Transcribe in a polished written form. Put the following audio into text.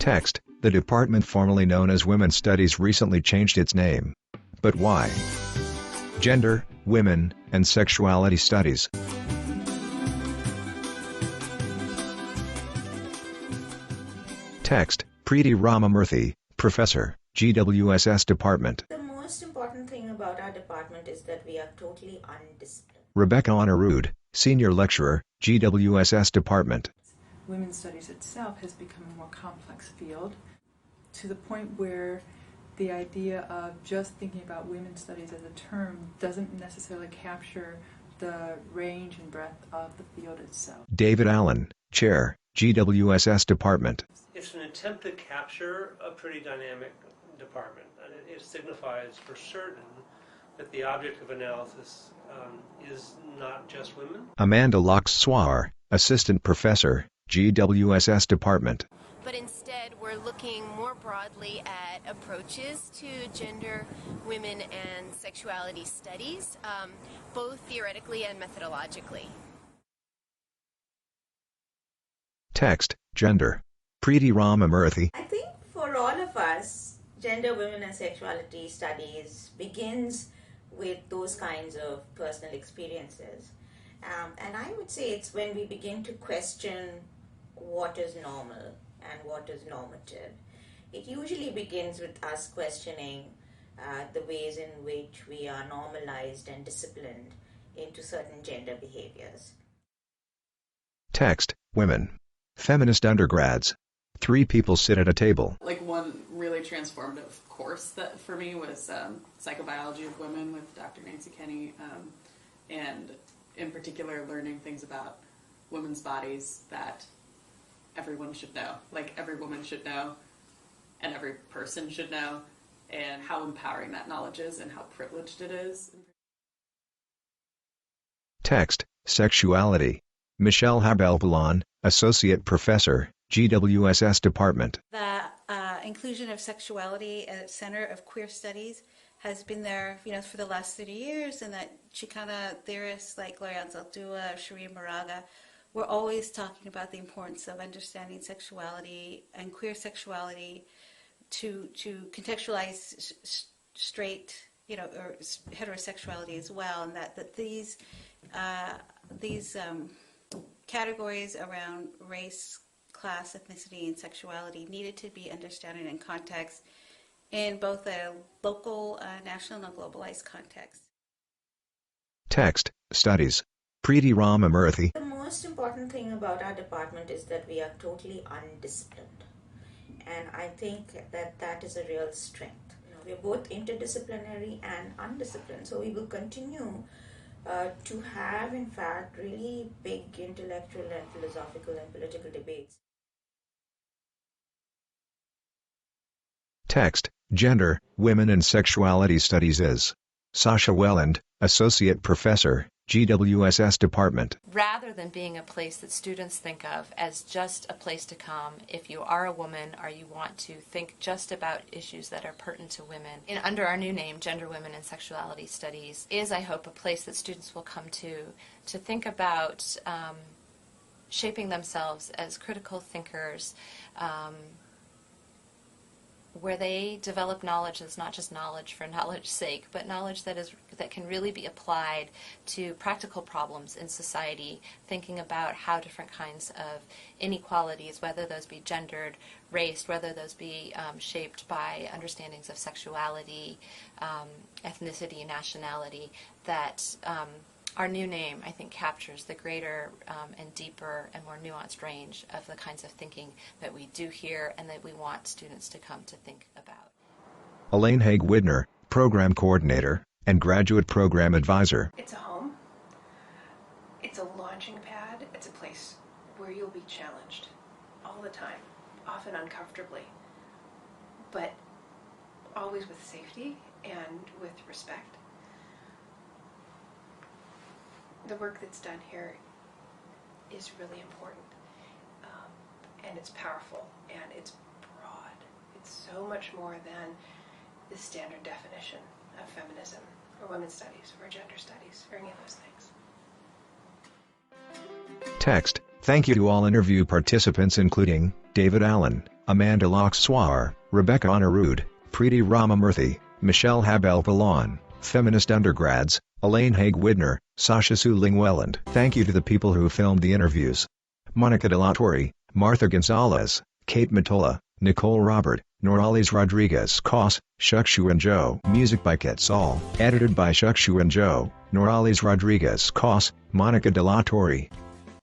Text: the department formerly known as Women's Studies recently changed its name. But why? Gender, Women, and Sexuality Studies. Text: Preeti Ramamurthy, Professor, GWSS Department. The most important thing about our department is that we are totally undisciplined. Rebecca Honorud, Senior Lecturer, GWSS Department. Women's studies itself has become a more complex field to the point where the idea of just thinking about women's studies as a term doesn't necessarily capture the range and breadth of the field itself. David Allen, Chair, GWSS Department. It's an attempt to capture a pretty dynamic department, and it signifies for certain that the object of analysis is not just women. Amanda Locke-Swar, Assistant Professor, GWSS Department. But instead, we're looking more broadly at approaches to gender, women, and sexuality studies, both theoretically and methodologically. Text: Gender. Preeti Ramamurthy. I think for all of us, gender, women, and sexuality studies begins with those kinds of personal experiences. And I would say it's when we begin to question what is normal and what is normative. It usually begins with us questioning the ways in which we are normalized and disciplined into certain gender behaviors. Text: Women. Feminist undergrads. 3 people sit at a table. Like one really transformative course that for me was Psychobiology of Women with Dr. Nancy Kenny, and in particular learning things about women's bodies that everyone should know, like every woman should know and every person should know, and how empowering that knowledge is and how privileged it is. Text: Sexuality. Michelle Habel-Balan, Associate Professor, GWSS Department. The inclusion of sexuality at the center of queer studies has been there, for the last 30 years, and that Chicana theorists like Gloriana Zaldúa, Shereen Moraga were always talking about the importance of understanding sexuality and queer sexuality to contextualize straight, or heterosexuality as well, and that these categories around race, class, ethnicity, and sexuality needed to be understood in context in both a local, national, and a globalized context. Text: Studies. Preeti Ramamurthy. The most important thing about our department is that we are totally undisciplined. And I think that is a real strength. We're both interdisciplinary and undisciplined, so we will continue to have, in fact, really big intellectual and philosophical and political debates. Text: Gender, Women, and Sexuality Studies is. Sasha Welland, Associate Professor, GWSS Department. Rather than being a place that students think of as just a place to come if you are a woman or you want to think just about issues that are pertinent to women. Under our new name, Gender, Women, and Sexuality Studies, is, I hope, a place that students will come to think about shaping themselves as critical thinkers, where they develop knowledge that's not just knowledge for knowledge's sake, but knowledge that can really be applied to practical problems in society, thinking about how different kinds of inequalities, whether those be gendered, raced, whether those be shaped by understandings of sexuality, ethnicity, nationality, that our new name, I think, captures the greater and deeper and more nuanced range of the kinds of thinking that we do here and that we want students to come to think about. Elaine Haig-Widner, Program Coordinator, and Graduate Program Advisor. It's a home. It's a launching pad. It's a place where you'll be challenged all the time, often uncomfortably, but always with safety and with respect. The work that's done here is really important, and it's powerful, and it's broad. It's so much more than the standard definition of feminism, or women's studies, or gender studies, or any of those things. Text: Thank you to all interview participants including David Allen, Amanda Loxwar, Rebecca Honorud, Preeti Ramamurthy, Michelle Habel-Vallon, feminist undergrads, Elaine Haig-Widner, Sasha Suling Welland. Thank you to the people who filmed the interviews: Monica De La Torre, Martha Gonzalez, Kate Matola, Nicole Robert, Noralis Rodriguez Cos, Shukshu and Joe. Music by Quetzal. Edited by Shukshu and Joe, Noralis Rodriguez Cos, Monica De La Torre.